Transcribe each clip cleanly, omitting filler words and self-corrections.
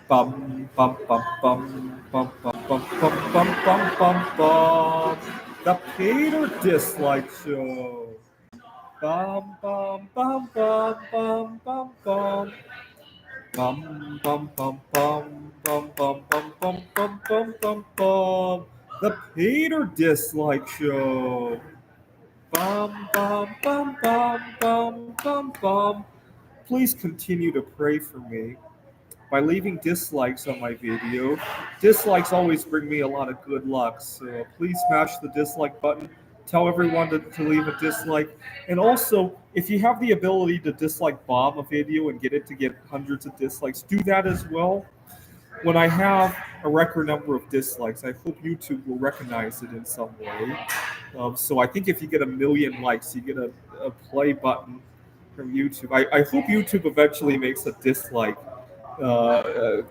Bum bum bum bum bum bum bum bum bum bum bum bum. The Peter Dislike Show. Bum bum bum bum bum bum bum. Bum bum bum bum bum bum bum bum bum bum bum bum. The Peter Dislike Show. Bum bum bum bum bum bum bum. Please continue to pray for me by leaving dislikes on my video. Dislikes always bring me a lot of good luck, so please smash the dislike button. Tell everyone to leave a dislike. And also, if you have the ability to dislike bomb a video and get it to get hundreds of dislikes, do that as well. When I have a record number of dislikes, I hope YouTube will recognize it in some way. So I think if you get a million likes, you get a play button from YouTube. I hope YouTube eventually makes a dislike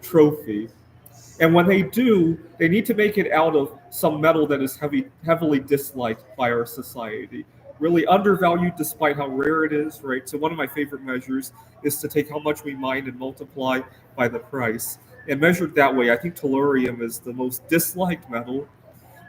trophy. And when they do, they need to make it out of some metal that is heavily disliked by our society. Really undervalued despite how rare it is, right? So, one of my favorite measures is to take how much we mine and multiply by the price. And measured that way, I think tellurium is the most disliked metal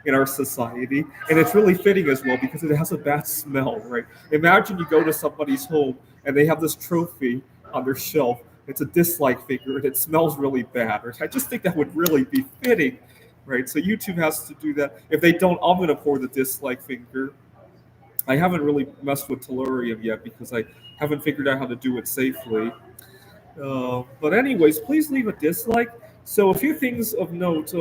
in our society. And it's really fitting as well because it has a bad smell, right? Imagine you go to somebody's home and they have this trophy on their shelf. It's a dislike figure and it smells really bad. Right? I just think that would really be fitting, right? So YouTube has to do that. If they don't, I'm going to pour the dislike finger. I haven't really messed with tellurium yet because I haven't figured out how to do it safely. But anyways, please leave a dislike. So a few things of note.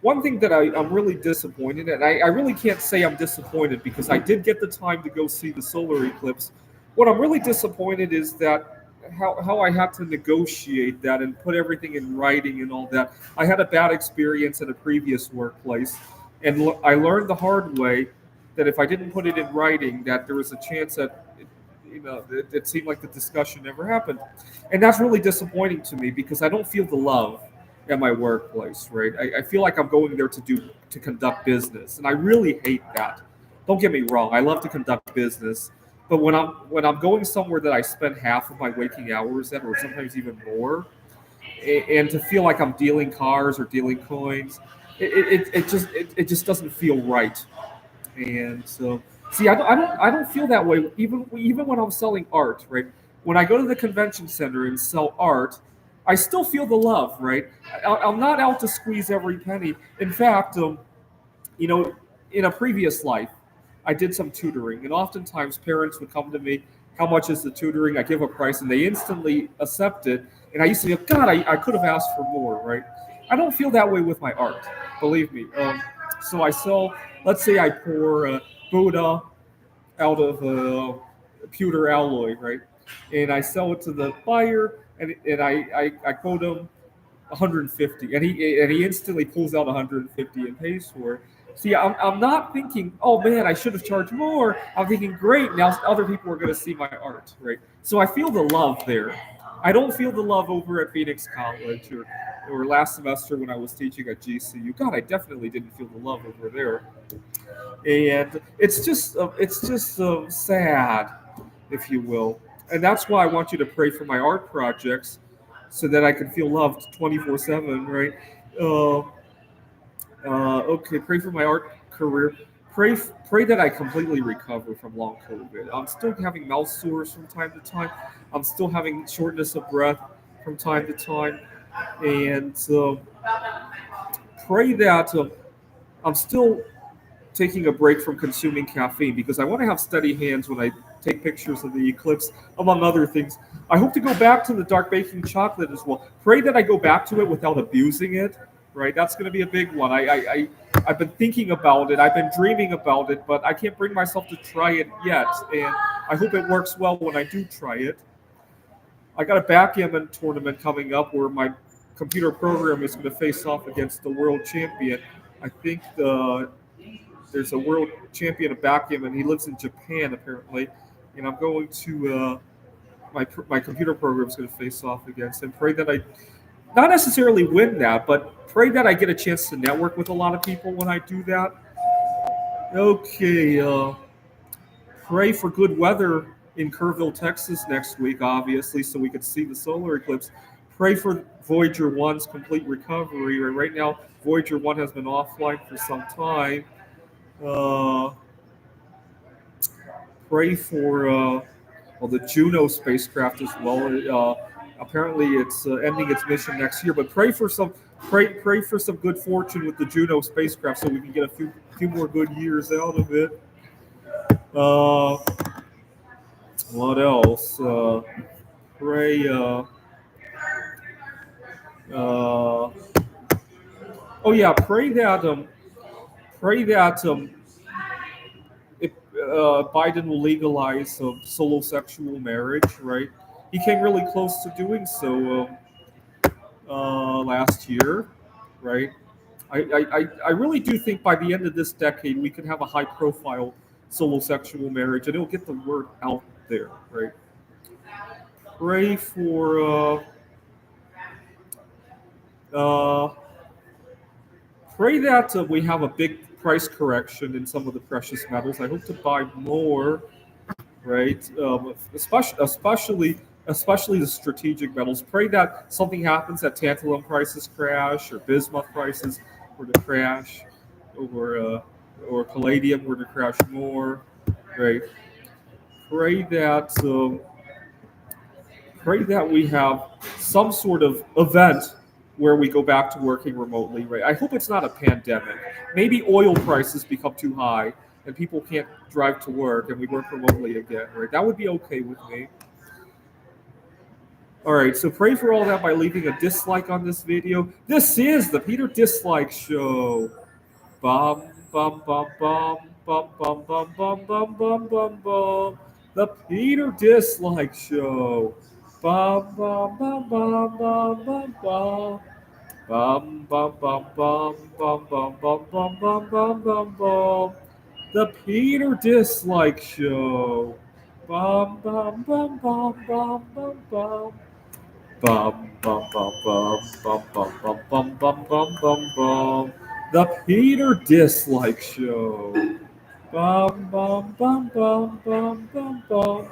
One thing that I'm really disappointed, and I really can't say I'm disappointed because I did get the time to go see the solar eclipse. What I'm really disappointed is that how I had to negotiate that and put everything in writing and all that. I had a bad experience at a previous workplace, and I learned the hard way that if I didn't put it in writing, that there was a chance that it seemed like the discussion never happened, and that's really disappointing to me because I don't feel the love at my workplace. Right, I feel like I'm going there to conduct business, and I really hate that. Don't get me wrong, I love to conduct business, but when I'm going somewhere that I spend half of my waking hours at, or sometimes even more, and to feel like I'm dealing cars or dealing coins, it just doesn't feel right. And so, see, I don't feel that way. Even when I'm selling art, right? When I go to the convention center and sell art, I still feel the love, right? I'm not out to squeeze every penny. In fact, you know, in a previous life, I did some tutoring, and oftentimes parents would come to me, "How much is the tutoring?" I give a price, and they instantly accept it. And I used to go, "God, I could have asked for more," right? I don't feel that way with my art, believe me. So I sell. Let's say I pour Buddha out of pewter alloy, right? And I sell it to the buyer, and I quote him 150, and he instantly pulls out 150 and pays for it. See, I'm not thinking, oh man, I should have charged more. I'm thinking, great, now other people are going to see my art, right? So I feel the love there. I don't feel the love over at Phoenix College or last semester when I was teaching at GCU. God, I definitely didn't feel the love over there, and it's just sad, if you will. And that's why I want you to pray for my art projects, so that I can feel loved 24/7. Right? Uh, okay. Pray for my art career. Pray that I completely recover from long COVID. I'm still having mouth sores from time to time. I'm still having shortness of breath from time to time, and pray that I'm still taking a break from consuming caffeine because I want to have steady hands when I take pictures of the eclipse, among other things. I hope to go back to the dark baking chocolate as well. Pray that I go back to it without abusing it. Right, that's going to be a big one. I've been thinking about it. I've been dreaming about it, but I can't bring myself to try it yet. And I hope it works well when I do try it. I got a backgammon tournament coming up where my computer program is going to face off against the world champion. I think there's a world champion of backgammon. He lives in Japan apparently, and I'm going to my computer program is going to face off against him. Pray that I not necessarily win that, but pray that I get a chance to network with a lot of people when I do that. Okay, pray for good weather in Kerrville, Texas next week, obviously, so we could see the solar eclipse. Pray Voyager 1's complete recovery. Right now, Voyager 1 has been offline for some time. Uh, Pray for well, the Juno spacecraft as well. Apparently, it's ending its mission next year. But pray for some good fortune with the Juno spacecraft, so we can get a few more good years out of it. Uh, what else? Pray. Uh, oh yeah, pray that if Biden will legalize solo sexual marriage. Right, he came really close to doing so last year. Right, I really do think by the end of this decade we could have a high profile solo sexual marriage, and it'll get the word out there. Right, pray for. Uh, Pray that we have a big price correction in some of the precious metals. I hope to buy more, right? Especially the strategic metals. Pray that something happens, that tantalum prices crash, or bismuth prices were to crash, or palladium were to crash more, right? Pray that pray that we have some sort of event where we go back to working remotely, right? I hope it's not a pandemic. Maybe oil prices become too high and people can't drive to work and we work remotely again, right? That would be okay with me. All right, so pray for all that by leaving a dislike on this video. This is the Peter Dislike Show. Bum bum bum bum bum bum bum bum bum bum bum bum. The Peter Dislike Show. Bum bum bum bum bum bum bum. Bum bum bum bum bum bum bum bum bum bum bum bum. The Peter Dislike Show. Bum bum bum bum bum bum bum. Bum bum bum bum bum bum bum bum bum bum bum bum. The Peter Dislike Show. Bum bum bum bum bum bum bum.